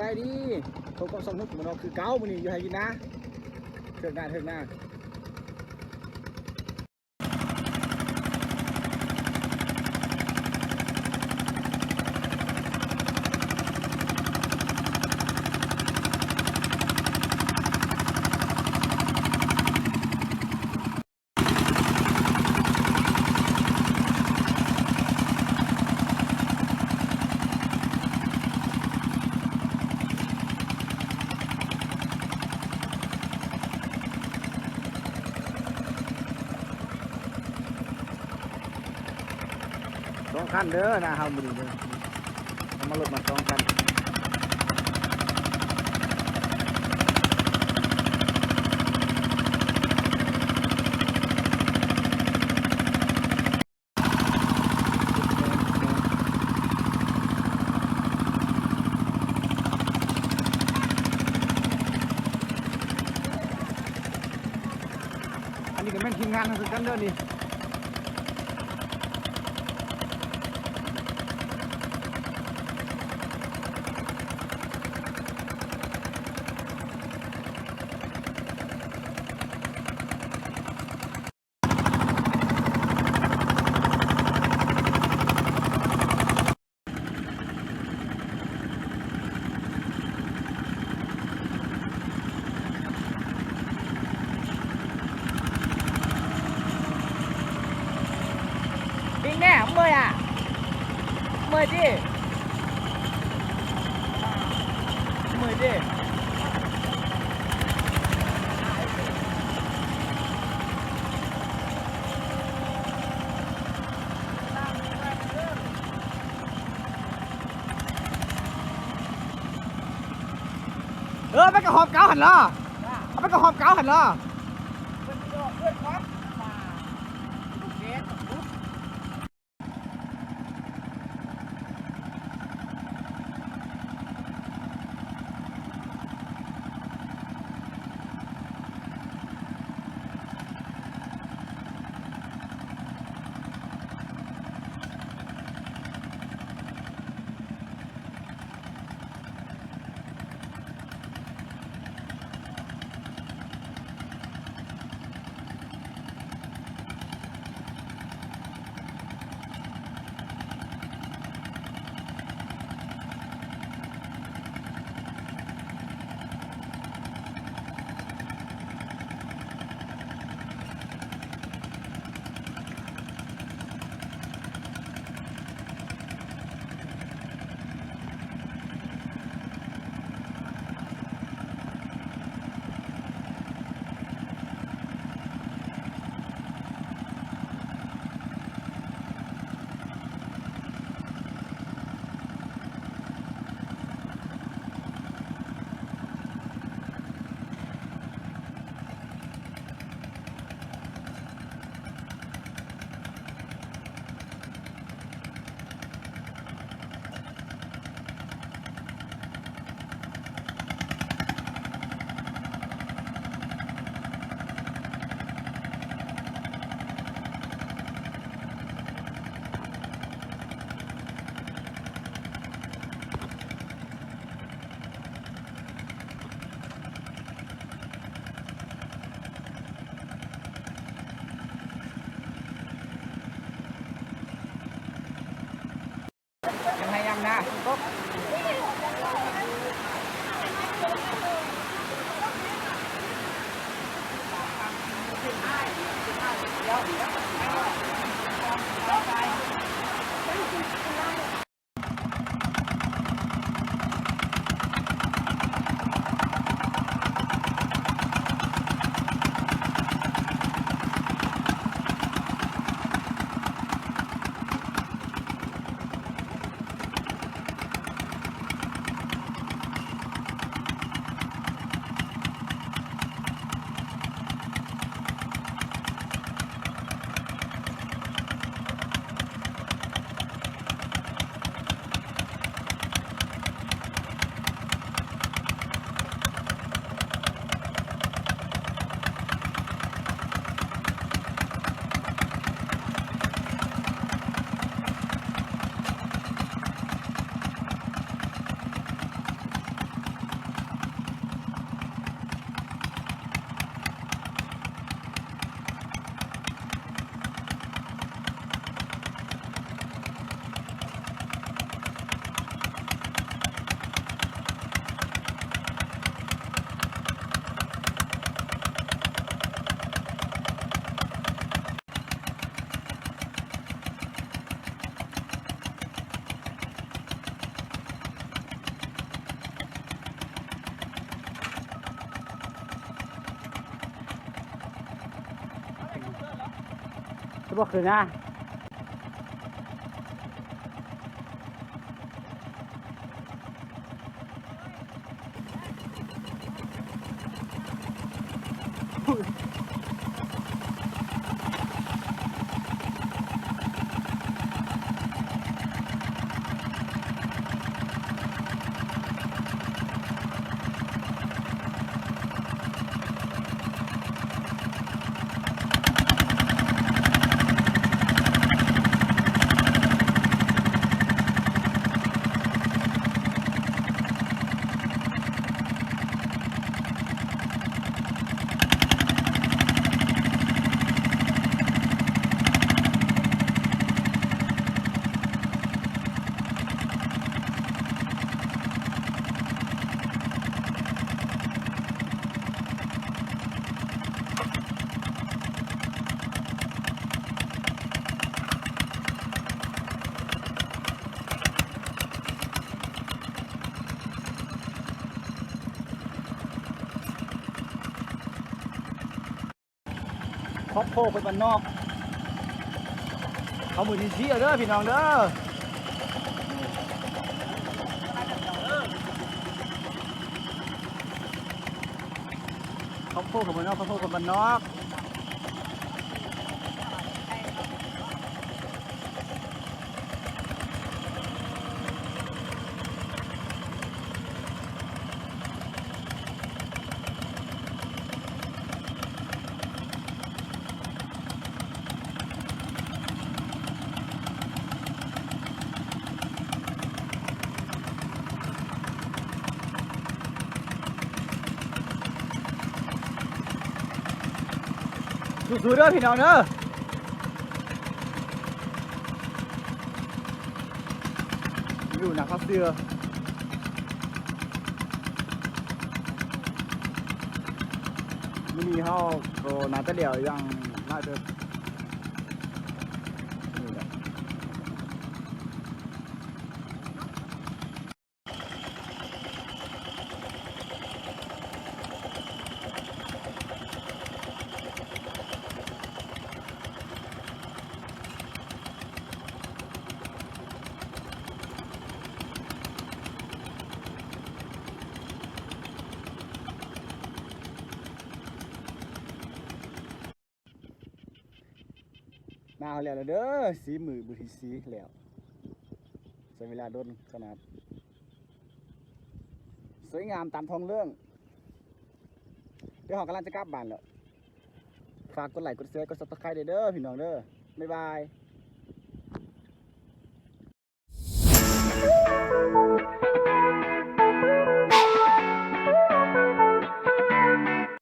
ายดีผมก็ส่งนุ๊กมันออกคือเก้ามันนี่อยู่ให้กินนะเถิดหน้าสองคันเด้อนะเฮามือนี้เด้อเอามาลดมาสองคันอันนี้ก็แม่นทีมงานทั้งกันเด้อนี่Đi nè, 10 à? 10 đi. 10 đi. Mấy cái hộp cáo hành lo. Mấy cái hộp cáo hành lo. Nè, tốt. บ่คือนะครอบโคกเป็นบ้านนอกเขามือที่ชี้เด้อพี่น้องเด้อครอบโคกกับบ้านนอกครอบโคกกับบ้านนอกสู้ๆเด้อพี่น้องเด้ออยู่หนักเขาเสือมินิเขาก็น่าจะเดี่ยวยังน่าจะนี่แหละหนาวแล้วเด้อสีมือบุทีสีแล้วใช้เวลาโดนขนาดสวยงามตามท้องเรื่องเดี๋ยวเรากำลังจะกลับบ้านแล้วฝากกดไลค์กดแชร์กดซับสไครต์เด้อพี่น้องเด้อบ๊ายบาย